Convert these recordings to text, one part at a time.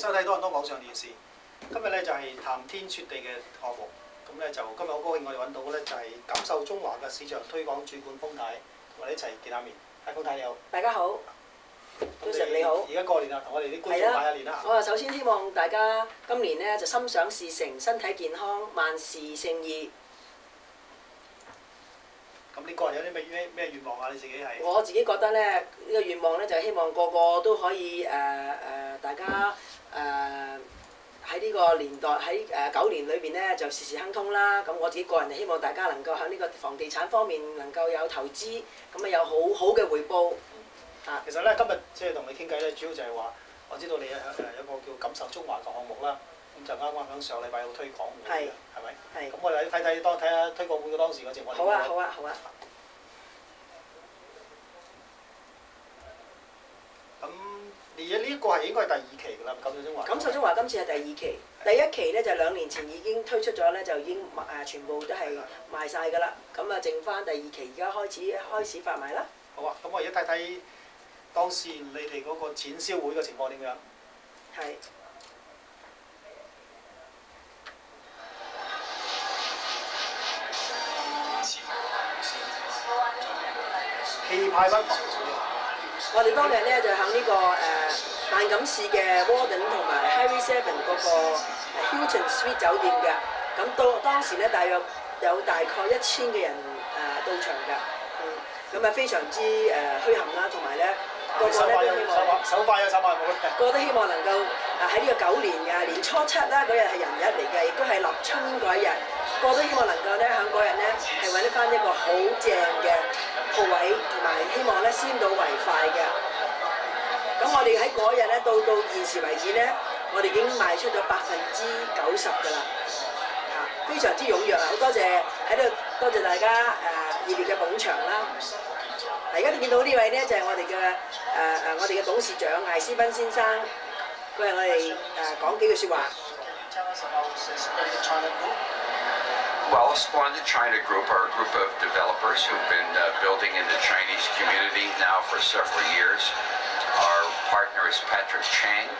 收睇多倫多網上電視。今日咧就係談天說地嘅項目。咁咧就今日好高興，我哋揾到咧就係錦繡中華嘅市場推廣主管封太，同我哋一齊見下面。封太你好。大家好。早晨你好。而家過年啦，同我哋啲觀眾拜下年啦。我啊首先希望大家今年咧就心想事成，身體健康，萬事勝意。咁你個人有啲咩願望啊？你自己係？我自己覺得咧，呢個願望咧就係希望個個都可以大家喺呢個年代喺9年裏邊咧就事事亨通啦。咁我自己個人就希望大家能夠喺呢個房地產方面能夠有投資，咁啊有好好嘅回報。其實咧今日即係同你傾偈咧，主要就係話我知道你有個叫錦繡中華嘅項目啦。咁就啱啱響上個禮拜有推廣會嘅，係咪？係。咁我哋睇下推廣會嘅當時嘅情況。好啊，好啊，好啊。咁而家呢一個係應該係第2期㗎啦，錦繡中華。錦繡中華今次係第2期，第1期咧就2年前已經推出咗咧，就已經全部都係賣晒㗎啦。咁啊，剩翻第2期而家開始發賣啦。好啊，咁我而家睇睇當時你哋嗰個展銷會嘅情況點樣？係。氣派不凡。我哋當日咧就喺呢個萬錦市嘅 Warden 同埋 Harry Seven 嗰個 Hilton Suite 酒店嘅，咁當時咧大約有大概1000嘅人到場㗎，咁啊非常之墟冚啦，同埋咧個個咧都希望手快有手慢冇嘅，個個都希望能夠喺呢個9年嘅年初7啦，嗰日係人日嚟嘅，亦都係立春嗰一日，個個都希望能夠咧喺嗰日咧係揾得翻一個好正嘅鋪位，同埋希望咧先到為快嘅。咁我哋喺嗰日咧到現時為止咧，我哋已經賣出咗90%㗎啦，非常之踴躍啊！好多謝喺度，多謝大家熱烈嘅捧場啦。而家見到呢位咧就係我哋嘅董事長艾斯賓先生，佢係我哋講幾句説話。Well, Splendid China Group are a group of developers who've been building in the Chinese community now for several years. Our partner is Patrick Chang.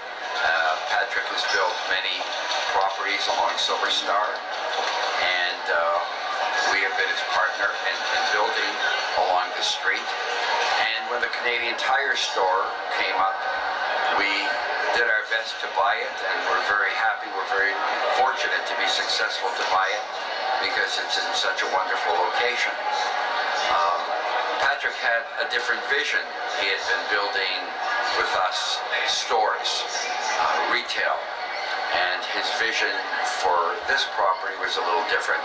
Patrick has built many properties along Silver Star, and we have been his partner in building along the street. And when the Canadian Tire store came up, we did our best to buy it, and we're very happy. We're very fortunate to be successful to buy it, because it's in such a wonderful location. Patrick had a different vision. He had been building with us stores, retail, and his vision for this property was a little different.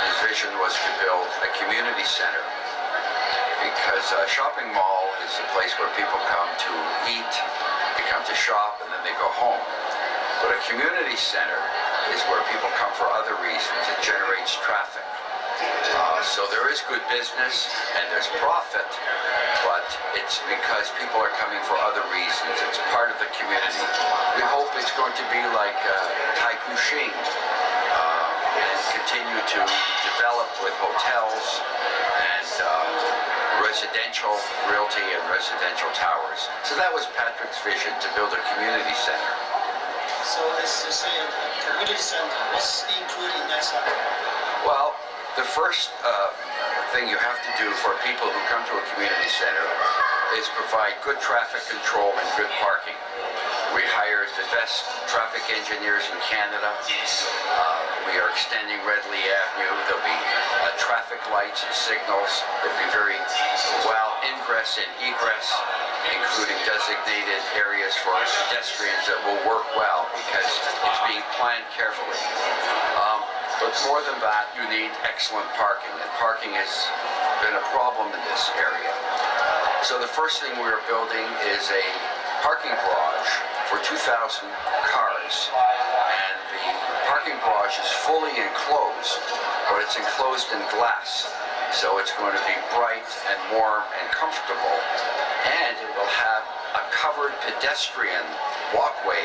His vision was to build a community center, because a shopping mall is a place where people come to eat, they come to shop, and then they go home. But a community center is where people come for other reasons. It generates traffic. So there is good business and there's profit, but it's because people are coming for other reasons. It's part of the community. We hope it's going to be like Tai Kuxing and continue to develop with hotels and residential realty and residential towers. So that was Patrick's vision, to build a community center. So as you say, community center, what's included in that center? Well, the first thing you have to do for people who come to a community center is provide good traffic control and good parking. We hired the best traffic engineers in Canada. We are extending Redley Avenue. There'll be traffic lights and signals. There'll be very well ingress and egress, including designated areas for pedestrians that will work well because it's being planned carefully. But more than that, you need excellent parking, and parking has been a problem in this area. So the first thing we're building is a parking garage for 2,000 cars, and the parking garage is fully enclosed, but it's enclosed in glass. So it's going to be bright and warm and comfortable, and it will have a covered pedestrian walkway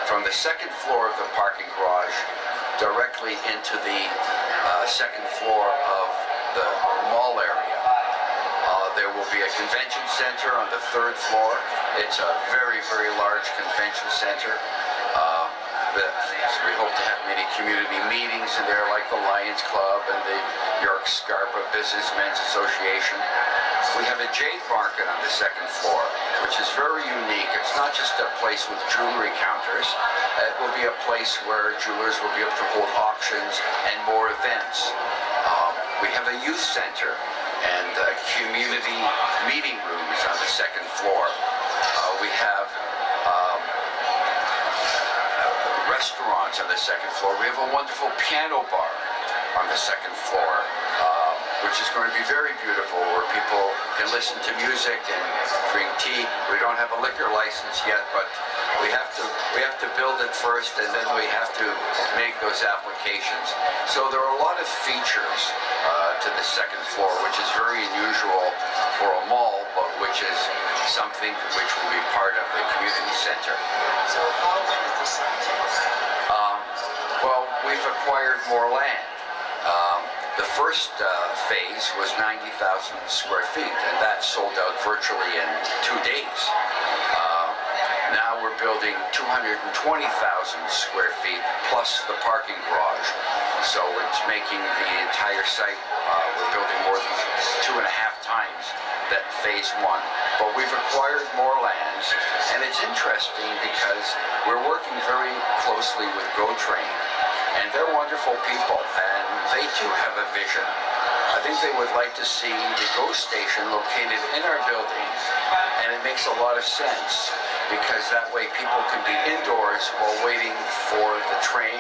from the second floor of the parking garage directly into the second floor of the mall area. There will be a convention center on the 3rd floor. It's a very, very large convention center. be community meetings in there like the Lions Club and the York Scarborough Businessmen's Association. We have a jade market on the second floor, which is very unique. It's not just a place with jewelry counters. It will be a place where jewelers will be able to hold auctions and more events. We have a youth center and community meeting rooms on the second floor. We have restaurants on the second floor. We have a wonderful piano bar on the second floor, which is going to be very beautiful, where people can listen to music and drink tea. We don't have a liquor license yet, but we have to build it first, and then we have to make those applications. So there are a lot of features to the second floor, which is very unusual for a mall, but which is something which will be part of the community center. So how big is the site? Well, we've acquired more land. The first phase was 90,000 square feet, and that sold out virtually in 2 days. Now we're building 220,000 square feet plus the parking garage. So it's making the entire site, we're building more than 2.5 times that phase one. But we've acquired more lands, and it's interesting because we're working very closely with GoTrain. And they're wonderful people, and they too have a vision. I think they would like to see the GO station located in our building, and it makes a lot of sense because that way people can be indoors while waiting for the train.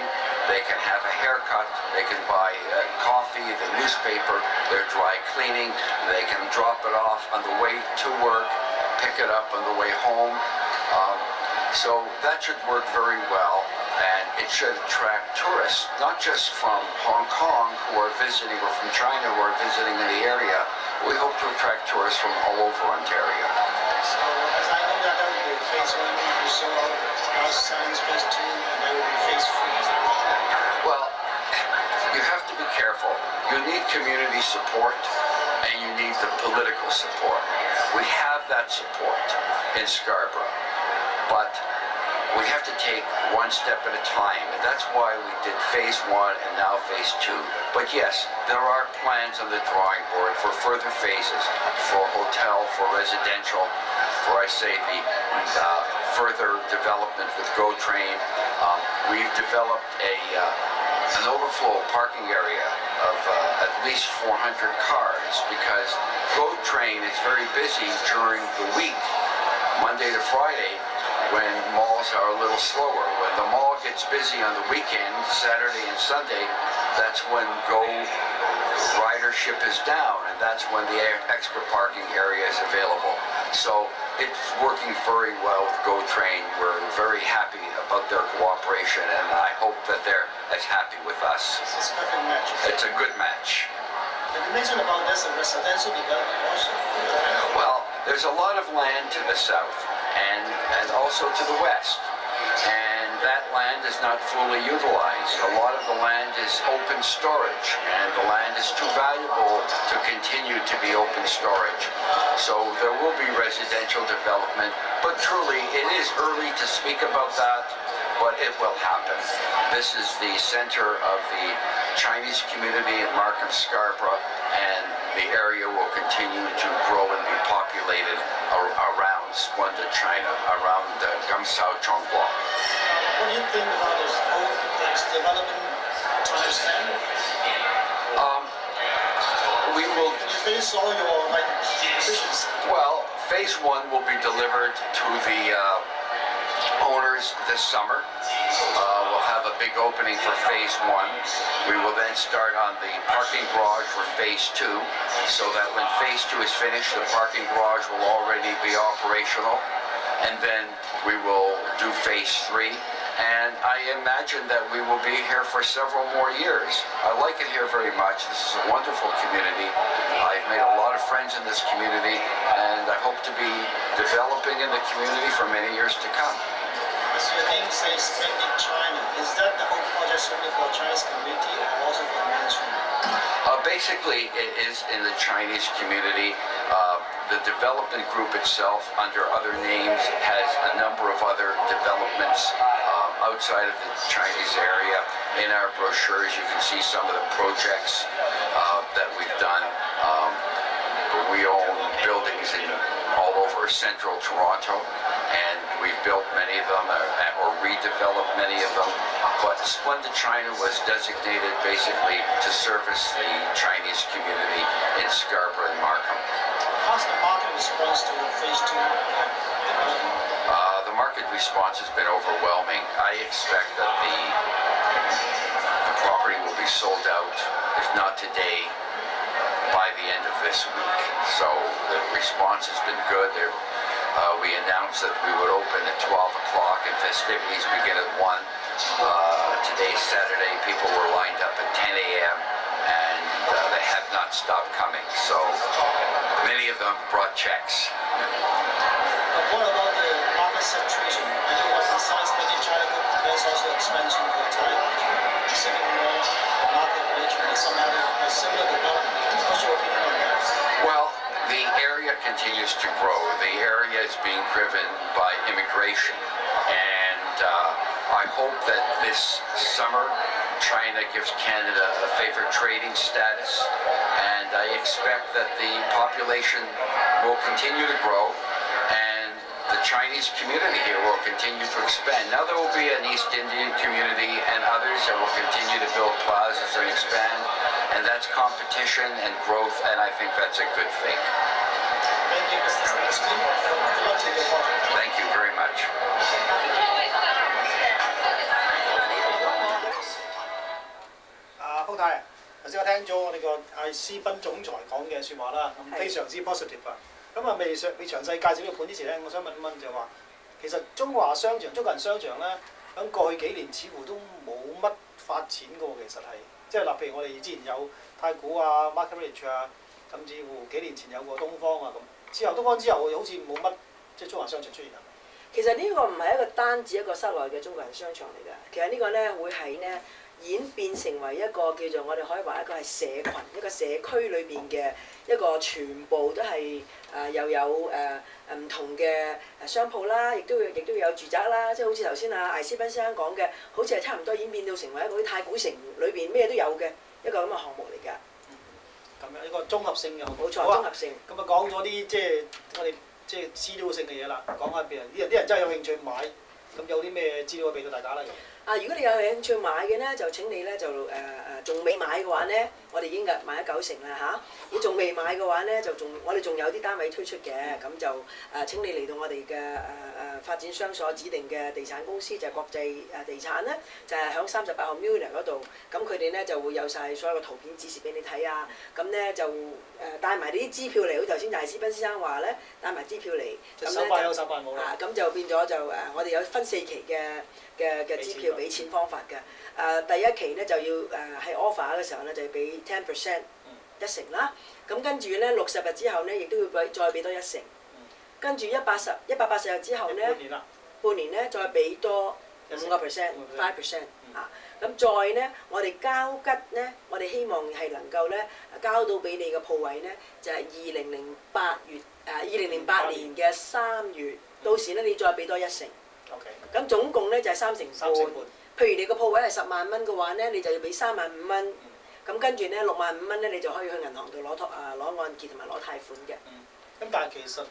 They can have a haircut, they can buy coffee, the newspaper, their dry cleaning, they can drop it off on the way to work, pick it up on the way home. So that should work very well, and it should attract tourists, not just from Hong Kong who are visiting, or from China who are visiting in the area. We hope to attract tourists from all over Ontario. So as I know that there will be phase one, you saw now signs phase two, and there will be phase three. Well, you have to be careful. You need community support, and you need the political support. We have that support in Scarborough, but we have to take one step at a time, and that's why we did phase one and now phase two. But yes, there are plans on the drawing board for further phases, for hotel, for residential, for I say the further development with GoTrain. We've developed an overflow parking area of at least 400 cars, because GoTrain is very busy during the week, Monday to Friday, when malls are a little slower. When the mall gets busy on the weekend, Saturday and Sunday, that's when Go ridership is down, and that's when the extra parking area is available. So it's working very well with GoTrain. We're very happy about their cooperation, and I hope that they're as happy with us. It's a perfect match. It's a good match. And you mentioned about this residential development also. Well, there's a lot of land to the south and also to the west, and that land is not fully utilized. A lot of the land is open storage, and the land is too valuable to continue to be open storage. So there will be residential development, but truly it is early to speak about that, but it will happen. This is the center of the Chinese community in Markham, Scarborough, and the area will continue to grow and be populated around Splendid China, around锦繡Jong. What do you think about this whole development time span? We will. Can you finish all your visions? Well, phase one will be delivered to the owners this summer. We'll have a big opening for phase one. We will then start on the parking garage for phase two, so that when phase two is finished, the parking garage will already be operational. And then we will do phase three. And I imagine that we will be here for several more years. I like it here very much. This is a wonderful community. I've made a lot of friends in this community, and I hope to be developing in the community for many years to come. As your name says, Splendid China, is that the whole project only for Chinese community or also for the mainstream? Basically, it is in the Chinese community. The development group itself, under other names, has a number of other developments outside of the Chinese area. In our brochures, you can see some of the projects that we've done. We own buildings all over central Toronto, and we've built many of them or redeveloped many of them. But Splendid China was designated basically to service the Chinese community in Scarborough and Markham. How's the market response to phase 2 development? The market response has been overwhelming. I expect that the property will be sold out, if not today, by the end of this week. So the response has been good. We announced that we would open at 12 o'clock and festivities begin at 1. Today's Saturday, people were lined up at 10 a.m. and they have not stopped coming. So many of them brought checks. What about the market saturation? I know besides Splendid China, there's also expansion for Thai Pacific Mall, market region, some other similar development. What's your opinion on that? Well, the area continues to grow. The area is being driven by immigration, and I hope that this summer China gives Canada a favored trading status, and I expect that the population will continue to grow, and the Chinese community here will continue to expand. Now there will be an East Indian community and others that will continue to build plazas and expand, and that's competition and growth, and I think that's a good thing. Thank you, Mr. Speaker. Good luck to your project. Thank you very much. 福太，頭先我聽咗我哋個斯賓總裁講嘅説話啦，咁非常之 positive 啊。咁啊未詳細介紹呢個盤之前咧，我想問一問就話，其實中華商場、中國人商場咧，喺過去幾年似乎都冇乜發展嘅喎，其實係，即係嗱，譬如我哋之前有太古啊、Market Village 啊，甚至乎幾年前有個東方啊咁，之後東方之後好似冇乜即係中華商場出現係咪？其實呢個唔係一個單止一個室內嘅中國人商場嚟㗎，其實呢個咧會喺呢演變成為一個叫做我哋可以話一個係社群、一個社區裏邊嘅一個全部都係又有唔同嘅商鋪啦，亦都有住宅啦，即係好似頭先艾斯賓先生講嘅，好似係差唔多演變到成為一個太古城裏邊咩都有嘅一個咁嘅項目嚟㗎。咁樣一個綜合性嘅項目。冇錯，綜合性。咁啊講咗啲即係我哋即係資料性嘅嘢啦，講下俾人啲人真係有興趣買，咁有啲咩資料俾到大家啦？如果你有興趣買嘅咧，就請你咧就仲未買嘅話咧，我哋已經買咗90%啦嚇。如果仲未買嘅話咧，我哋仲有啲單位推出嘅，咁就請你嚟到我哋嘅發展商所指定嘅地產公司，就係國際地產咧，就係響38號 Miller 嗰度，咁佢哋咧就會有晒所有嘅圖片指示俾你睇啊，咁咧就帶埋啲支票嚟，好似頭先艾斯賓先生話咧，帶埋支票嚟，咁手快有手快冇啦。咁就變咗就我哋有分4期嘅支票俾錢方法嘅，第一期咧就要係 offer 嘅時候咧就要俾10%1成啦，咁跟住咧60日之後咧亦都要再俾多1成，跟住180日之後咧半年咧再俾多5% 5% 啊，咁再咧我哋交吉咧，我哋希望係能夠咧交到俾你嘅鋪位咧就係2008年嘅3月，到時咧你再俾多1成。咁總共咧就係3成半。譬如你個鋪位係10萬蚊嘅話咧，你就要俾3萬5蚊。咁跟住咧6萬5蚊咧，你就可以去銀行度攞按揭同埋攞貸款嘅。咁但係其實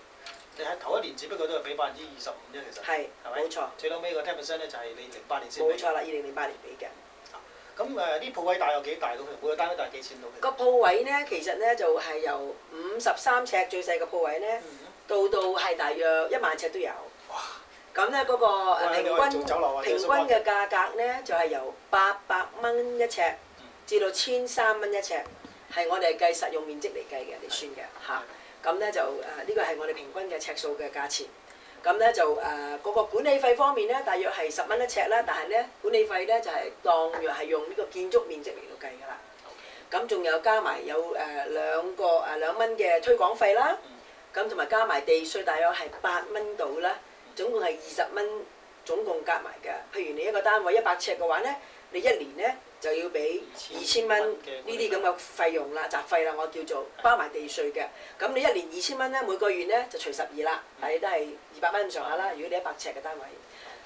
你喺頭一年只不過都係俾25%啫，其實。係咪？冇錯。最後尾個10%咧就係你08年先俾。冇錯啦，2008年俾嘅。咁啲鋪位大有幾大到？每個單位大幾錢到？個鋪位咧其實咧就係由53尺最細嘅鋪位咧，到係大約1萬尺都有。咁咧嗰個平均嘅價格咧就係由800蚊一尺至到1300蚊一尺，係我哋計實用面積嚟計嘅嚟算嘅嚇。咁咧就呢個係我哋平均嘅尺數嘅價錢。咁咧就嗰個管理費方面咧，大約係10蚊一尺啦，但係咧管理費咧就係當若係用呢個建築面積嚟到計㗎啦。咁仲有加埋有2蚊嘅推廣費啦，咁同埋加埋地稅，大約係8蚊到啦。總共係20蚊，總共夾埋嘅。譬如你一個單位100尺嘅話咧，你1年咧就要俾2000蚊呢啲咁嘅費用啦，雜費啦，我叫做包埋地稅嘅。咁你1年2000蚊咧，每個月咧就除12啦，但係都係200蚊咁上下啦。如果你100尺嘅單位，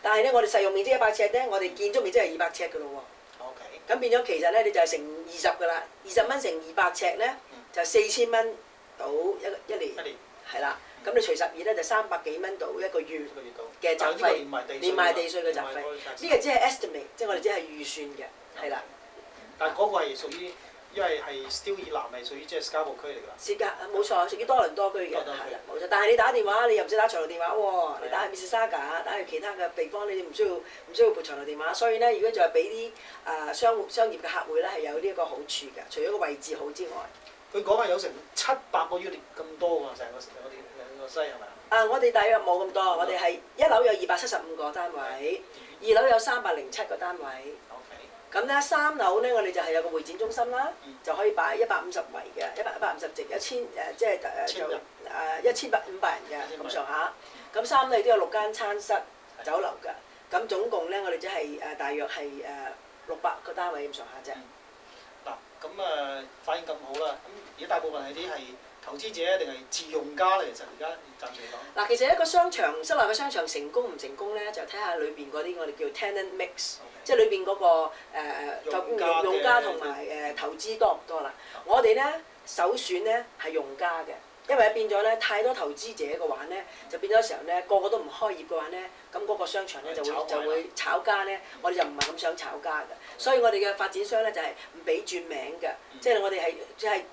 但係咧我哋實用面積100尺咧，我哋建築面積係200尺㗎咯喎。OK。咁變咗其實咧你就係乘20㗎啦，20蚊乘200尺咧就4000蚊到一年。一年。係啦。咁你除12咧就300幾蚊到一個月嘅雜費，連埋地稅嘅雜費。呢個只係 estimate， 即係我哋只係預算嘅，係啦。但係嗰個係屬於，因為係 Still 以南係屬於即係 Scarborough 區嚟㗎。冇錯，屬於多倫多區嘅，係啦，冇錯。但係你打電話，你又唔使打長途電話喎，你打去 Mississauga，打去其他嘅地方，你唔需要撥長途電話。所以咧，如果就係俾啲商業嘅客戶咧，係有呢一個好處嘅，除咗個位置好之外。佢講係有成700個 unit 咁多喎，成個西係咪啊？我哋大約冇咁多，我哋係1樓有275個單位，2樓有307個單位。咁咧3樓咧，我哋就係有個會展中心啦，就可以擺150圍嘅，150席，1000即係1500人嘅咁上下。咁3樓亦都有6間餐室、酒樓嘅。咁總共咧，我哋即係大約係600個單位咁上下啫。嗱，咁反應咁好啦，咁而家大部分係啲係投資者定係自用家咧？其實而家暫時嚟講。嗱，其實一個商場室內嘅商場成功唔成功咧，就睇下裏邊嗰啲我哋叫 tenant mix， 即係裏邊嗰個用家同埋投資多唔多啦。我哋咧首選咧係用家嘅，因為變咗咧太多投資者嘅話咧，就變咗時候咧個個都唔開業嘅話咧，咁嗰個商場咧就會炒家咧，我哋就唔係咁想炒家嘅。所以我哋嘅發展商咧就係唔俾轉名嘅，即係我哋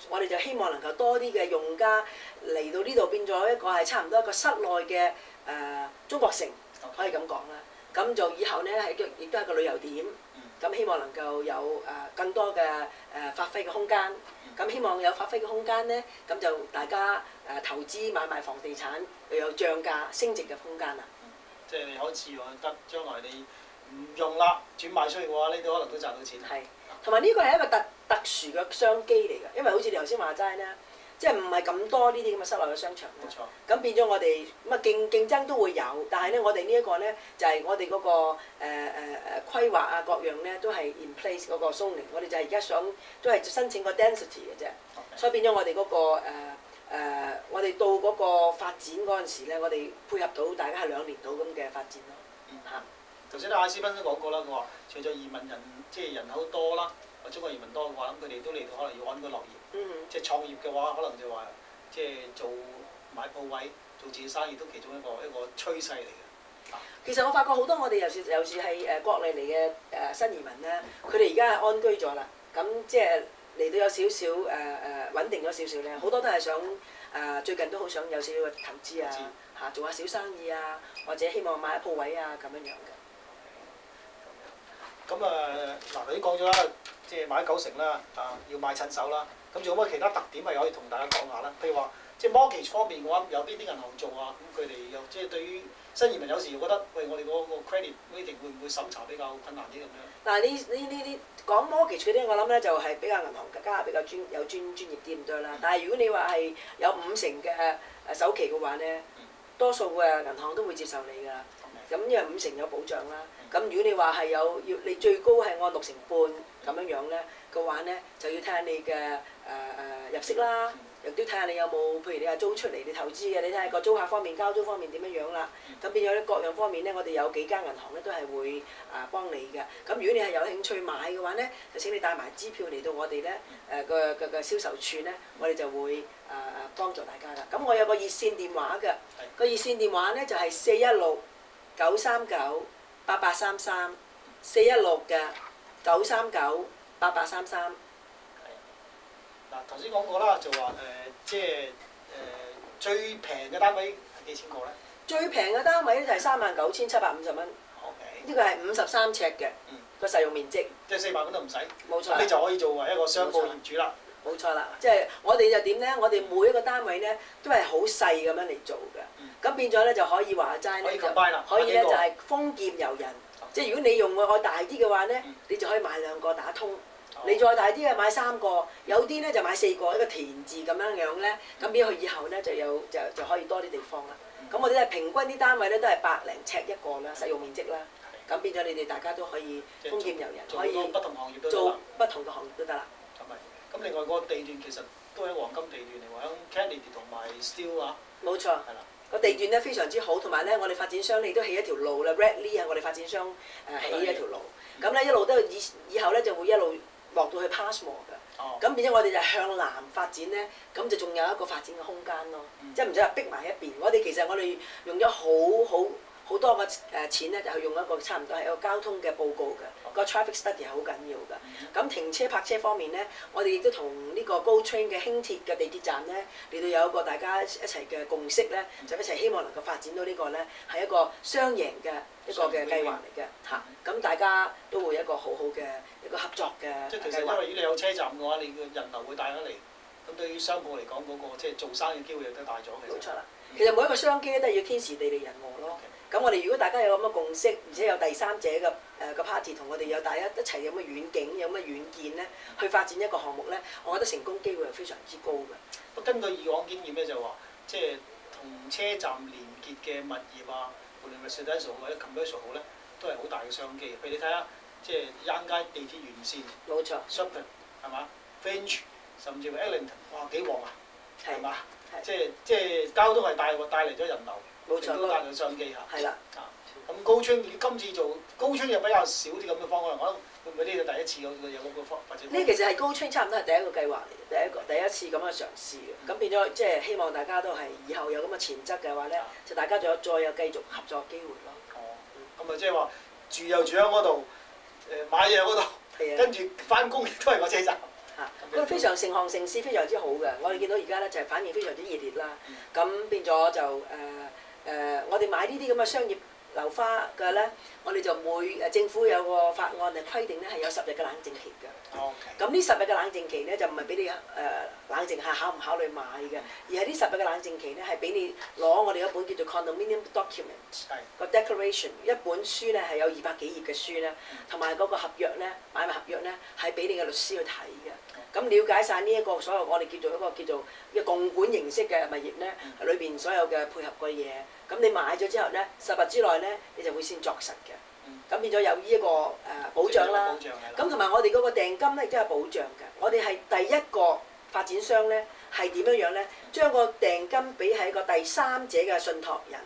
我哋就希望能夠多啲嘅用家嚟到呢度，變咗一個係差唔多一個室內嘅中國城，可以咁講啦。咁就以後咧亦都係個旅遊點，咁希望能夠有更多嘅發揮嘅空間。咁希望有發揮嘅空間咧，咁就大家投資買賣房地產又有漲價升值嘅空間啦。即係你可以自用得，將來你唔用啦，轉賣出去嘅話，呢度可能都賺到錢。係，同埋呢個係一個特殊嘅商機嚟嘅，因為好似你頭先話齋咧，即係唔係咁多呢啲咁嘅室內嘅商場。冇錯。咁變咗我哋咁競爭都會有，但係咧我哋呢一個咧就係我哋嗰個規劃啊各樣咧都係 in place 嗰個 zoning， 我哋就係而家想都係申請個 density 嘅啫。所以變咗我哋嗰個我哋到嗰個發展嗰陣時咧，我哋配合到大家係2年到咁嘅發展咯。嚇。頭先阿斯賓都講過啦，佢話除咗移民即係人口多啦，或中國移民多嘅話，咁佢哋都嚟到可能要安居樂業。即係創業嘅話，可能就話即係做買鋪位、做自己生意都其中一個趨勢嚟嘅。其實我發覺好多我哋尤其係國內嚟嘅新移民咧，佢哋而家係安居咗啦，咁即係嚟到有少少穩定咗少少咧，好多都係想最近都好想有少少嘅投資啊，嚇做下小生意啊，或者希望買下鋪位啊咁樣樣嘅。咁嗱，頭先講咗啦，即係買9成啦，要買趁手啦。咁仲有乜其他特點係可以同大家講下啦？譬如話，即係 mortgage 方面嘅話，有邊啲銀行做啊？咁佢哋又即係對於新移民有時覺得，喂，我哋嗰個 credit rating 會唔會審查比較困難啲咁樣？嗱，呢講 mortgage 嗰啲，我諗咧就係比較銀行家比較專業啲咁多啦。但係如果你話係有5成嘅首期嘅話咧，多數嘅銀行都會接受你㗎。咁因為5成有保障啦。咁如果你話係你最高係按6成半咁樣樣咧嘅話咧，就要睇下你嘅入息啦，亦都睇下你有冇，譬如你係租出嚟你投資嘅，你睇下個租客方面、交租方面點樣樣啦。咁變咗咧各樣方面咧，我哋有幾間銀行咧都係會幫你嘅。咁如果你係有興趣買嘅話咧，就請你帶埋支票嚟到我哋咧個銷售處咧，我哋就會幫助大家㗎。咁我有個熱線電話嘅，個熱線電話咧就係416-939-8833 416-939-8833。嗱，頭先講過啦，就話即係最平嘅單位係幾錢個咧？最平嘅單位咧就係39,750蚊。呢個係53尺嘅個實用面積。即係4萬蚊都唔使。冇錯。你就可以做為一個商鋪業主啦。冇錯啦，即係我哋就點咧？我哋每一個單位咧都係好細咁樣嚟做嘅。咁變咗咧就可以話齋咧，可以咧就係豐儉由人。即係如果你用我大啲嘅話咧，你就可以買2個打通。你再大啲嘅買3個，有啲咧就買4個，一個田字咁樣樣咧，咁變咗佢以後咧就可以多啲地方啦。咁我哋咧平均啲單位咧都係100零尺一個啦，實用面積啦。咁變咗你哋大家都可以豐儉由人，可以不同行業都做不同嘅行業都得啦。咁另外個地段其實都係黃金地段嚟喎，響 Kennedy 同埋 Steele 啊。冇錯。係啦。個地段咧非常之好，同埋咧我哋發展商亦都起一條路啦 ，Redly 啊，我哋發展商起一條路，咁咧一路都以後咧就會一路落到去 Passmore 㗎。咁變咗我哋就向南發展咧，咁就仲有一個發展嘅空間咯，即係唔使話逼埋一邊。其實我哋用咗好多個錢咧，就係用一個差唔多係一個交通嘅報告嘅，個 traffic study 係好緊要㗎。咁停車泊車方面咧，我哋亦都同呢個 GO Train 嘅輕鐵嘅地鐵站咧，嚟到有一個大家一齊嘅共識咧，就一齊希望能夠發展到呢個咧係一個雙贏嘅一個嘅計劃嚟嘅嚇。咁大家都會一個好好嘅一個合作嘅即係其實因為如果你有車站嘅話，你嘅人流會帶咗嚟，咁對於商鋪嚟講嗰個即係做生意機會亦都大咗嘅。冇錯啦，其實每一個商機咧都係要天時地利人和咯。咁我哋如果大家有咁嘅共識，而且有第三者嘅個 party 同我哋有大家一齊有乜遠景、有乜遠見咧，去發展一個項目咧，我覺得成功機會係非常之高嘅。根據以往經驗咧，就話即係同車站連結嘅物業啊，無論係 residential 或者 commercial 好咧，都係好大嘅商機。譬如你睇下，即係啱街地鐵沿線，冇錯 ，Shopping 係嘛 ，Fringe 甚至乎 Eglinton， 哇幾旺啊，係嘛？即係交通係帶嚟咗人流。冇錯，都帶到商機嚇。係啦。咁高村今次做高村又比較少啲咁嘅方案，我諗會唔會呢個第一次有嗰個發展？呢其實係高村差唔多係第一個計劃嚟嘅，第一次咁嘅嘗試嘅。咁變咗即係希望大家都係以後有咁嘅潛質嘅話咧，就大家再有繼續合作機會咯。哦。咁啊，即係話住又住喺嗰度，買嘢嗰度，跟住翻工亦都係個車站。咁非常成行成市，非常之好嘅。我哋見到而家咧就係反應非常之熱烈啦。咁變咗就我哋買呢啲咁嘅商業樓花嘅咧，我哋就政府有個法案係規定咧係有10日嘅冷靜期嘅。咁呢10日嘅冷靜期咧就唔係俾你冷靜下考唔考慮買嘅，而係呢10日嘅冷靜期咧係俾你攞我哋一本叫做 Condominium Document 個 Declaration 一本書咧係有200幾頁嘅書咧，同埋嗰個合約咧買賣合約咧係俾你嘅律師去睇嘅。咁了解晒呢一個所有我哋叫做一個共管形式嘅物業咧，裏邊所有嘅配合嘅嘢，咁你買咗之後咧10日之內咧你就會先作實嘅。咁變咗有呢一個保障啦。咁同埋我哋嗰個訂金咧亦都有保障嘅。我哋係第一個發展商咧係點樣咧？將個訂金俾喺一個第三者嘅信託人。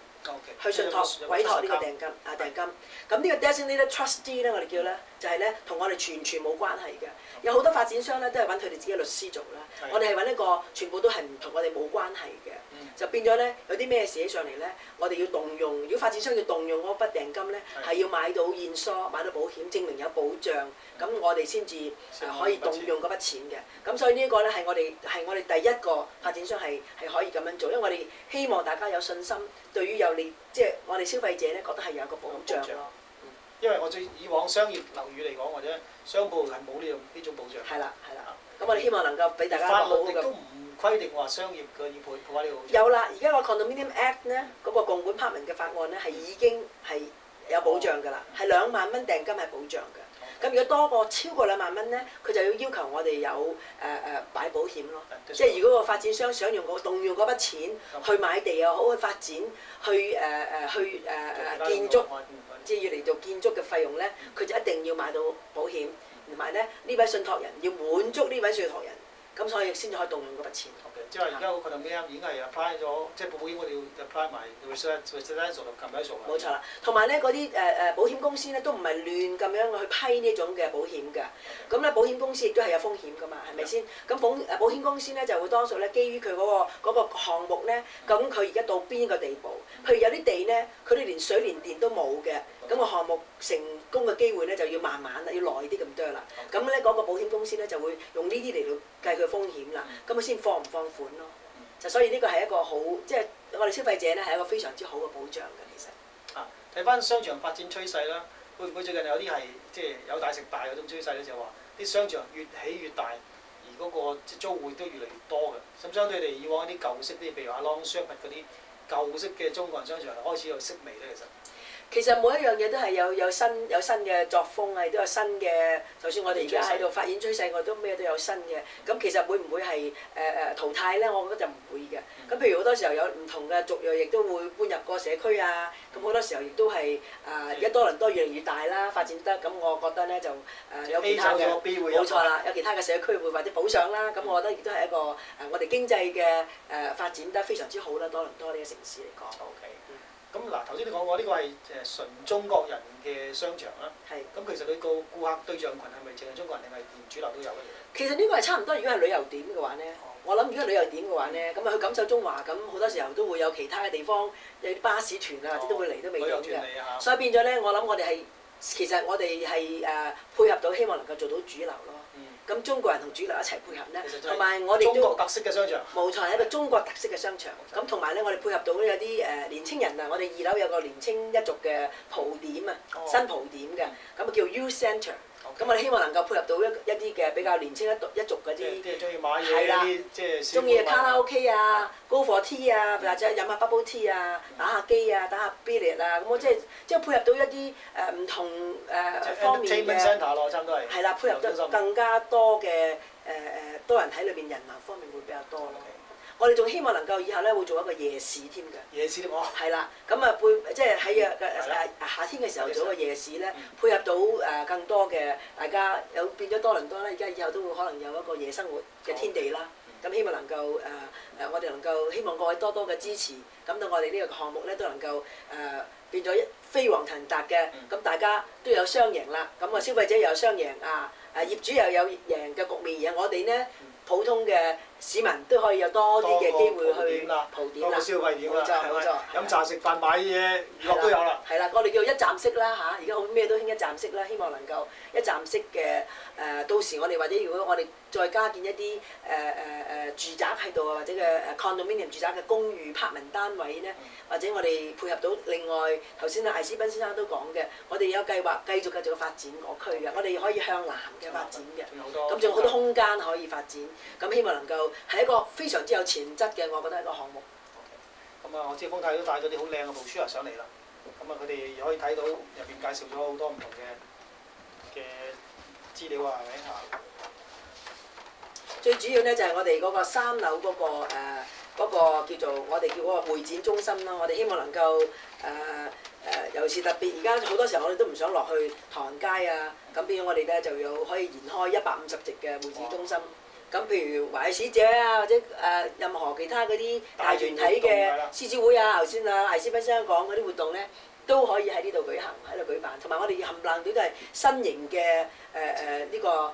去信託委託呢個訂金訂金，咁呢個 designated trustee 咧，我哋叫咧就係咧同我哋全冇關係嘅。有好多發展商咧都係揾佢哋自己律師做啦，我哋係揾一個全部都係唔同我哋冇關係嘅，就變咗咧有啲咩事起上嚟咧，我哋要動用，如果發展商要動用嗰筆訂金咧，係要買到現疏、買到保險，證明有保障，咁我哋先至可以動用嗰筆錢嘅。咁所以呢一個咧係我哋第一個發展商係可以咁樣做，因為我哋希望大家有信心，對於即係我哋消費者咧覺得係有一個保障咯。因為我以往商業樓宇嚟講，或者商鋪係冇呢種保障。係啦。咁我哋希望能夠俾大家法律亦都唔規定話商業嘅要配合呢個。有啦，而家個 Condominium Act 咧，嗰個共管 partment 嘅法案咧係已經係有保障㗎啦，係2萬蚊訂金係保障嘅。咁如果超過2萬蚊咧，佢就要求我哋有擺保險咯。即係如果個發展商想動用嗰筆錢去買地又好，去發展，去建築，即係要嚟做建築嘅費用咧，佢就一定要買到保險，同埋咧呢位信託人要滿足呢位信託人，咁所以先至可以動用嗰筆錢。即係話而家個 condominium 已經係 apply 咗，即係保險我哋要 apply 埋 residential 同 commercial。冇錯啦，同埋咧嗰啲保險公司咧都唔係亂咁樣去批呢種嘅保險㗎。咁咧保險公司亦都係有風險㗎嘛，係咪先？咁保險公司咧就會多數咧基於佢嗰個項目咧，究竟佢而家到邊一個地步？譬如有啲地咧，佢哋連水連電都冇嘅，咁個項目成功嘅機會咧就要慢慢啦，要耐啲咁多啦。咁咧嗰個保險公司咧就會用呢啲嚟到計佢風險啦，咁佢先放唔放款咯。就所以呢個係一個好，即係我哋消費者咧係一個非常之好嘅保障嘅，其實。睇翻商場發展趨勢啦，會唔會最近有啲係即係有大食大嗰種趨勢咧？就話啲商場越起越大，而嗰個即租戶都越嚟越多嘅。咁相對地，以往一啲舊式啲，譬如話 Long Shop 嗰啲舊式嘅中國人商場開始有式微咧，其實。其實每一樣嘢都係有新嘅作風啊，亦都有新嘅。就算我哋而家喺度發展趨勢，我都咩都有新嘅。咁其實會唔會係淘汰咧？我覺得就唔會嘅。咁譬如好多時候有唔同嘅族裔，亦都會搬入個社區啊。咁好多時候亦都係而家多倫多越嚟越大啦，發展得咁，我覺得咧就有其他嘅冇錯啦，有其他嘅社區會或者補上啦。咁我覺得亦都係一個我哋經濟嘅發展得非常之好啦，多倫多呢個城市嚟講。OK。咁嗱，頭先你講過呢個係純中國人嘅商場啦。係。咁其實佢個顧客對象群係咪淨係中國人定係連主流都有咧？其實呢個係差唔多，如果係旅遊點嘅話咧，我諗如果係旅遊點嘅話咧，咁去錦繡中華咁好多時候都會有其他嘅地方有啲巴士團啊，或者都會嚟都未定嘅。所以變咗咧，我諗我哋係其實我哋係配合到，希望能夠做到主流咯。咁中國人同主流一齊配合咧，同埋我哋都中國特色嘅商場。冇錯，係一個中國特色嘅商場。咁同埋咧，我哋配合到有啲年青人啊，我哋2樓有個年青一族嘅蒲點啊，新蒲點嘅，咁啊叫 Youth Centre。咁我哋希望能夠配合到一啲嘅比較年青一族嗰啲，即係中意買嘢嗰啲，即係中意卡拉 OK 啊、Go for tea 啊，或者飲下 bubble tea 啊、打下機啊、打下 billiard 啊，咁我即係配合到一啲唔同方面嘅，係啦，配合得更加多嘅多人喺裏邊，人流方面會比較多咯。我哋仲希望能夠以後咧會做一個夜市添嘅。夜市添喎。係啦，咁啊即係喺夏天嘅時候做一個夜市咧，配合到更多嘅大家有變咗多倫多啦，而家以後都會可能有一個夜生活嘅天地啦。咁希望能夠我哋能夠希望各位多多嘅支持，咁到我哋呢個項目咧都能夠變咗飛黃騰達嘅，咁大家都有雙贏啦。咁啊消費者又有雙贏業主又有贏嘅局面，而我哋呢普通嘅市民都可以有多啲嘅機會去蒲點啦，多個消費點啦，冇錯，飲茶食飯買嘢娛樂都有啦。係啦，我哋叫一站式啦嚇，而家好咩都興一站式啦，希望能夠一站式嘅到時我哋或者如果我哋再加建一啲住宅喺度啊，或者嘅condominium 住宅嘅公寓拍民單位呢，或者我哋配合到另外頭先艾斯賓先生都講嘅，我哋有計劃繼續發展嗰區嘅，我哋可以向南嘅發展嘅，咁仲有好多空間可以發展，咁希望能夠係一個非常之有潛質嘅，我覺得係一個項目。咁啊，我知豐太都帶咗啲好靚嘅 brochure上嚟啦，咁啊佢哋可以睇到入邊介紹咗好多唔同嘅資料啊，係咪嚇？最主要咧就係我哋嗰個3樓嗰個叫做我哋叫嗰個會展中心啦，我哋希望能夠尤其是特別而家好多時候我哋都唔想落去唐人街啊，咁變咗我哋咧就有可以延開150席嘅會展中心。咁譬如華裔使者啊，或者任何其他嗰啲大團體嘅獅子會啊，頭先艾斯賓先生講嗰啲活動咧，都可以喺呢度舉行，喺度舉辦。同埋我哋冚唪唥都係新型嘅呢個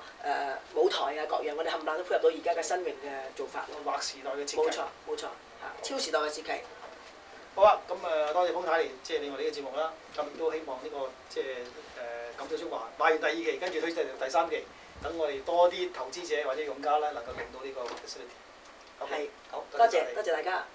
舞台啊各樣，我哋冚唪唥都配合到而家嘅新型嘅做法咯。劃時代嘅設計。冇錯，超時代嘅設計。好啊，咁多謝豐太嚟即係你我哋呢個節目啦，咁亦都希望呢個即係錦繡中華買完第2期，跟住推出第3期。等我哋多啲投資者或者用家啦，能夠用到呢個 facility。係，好，多謝大家。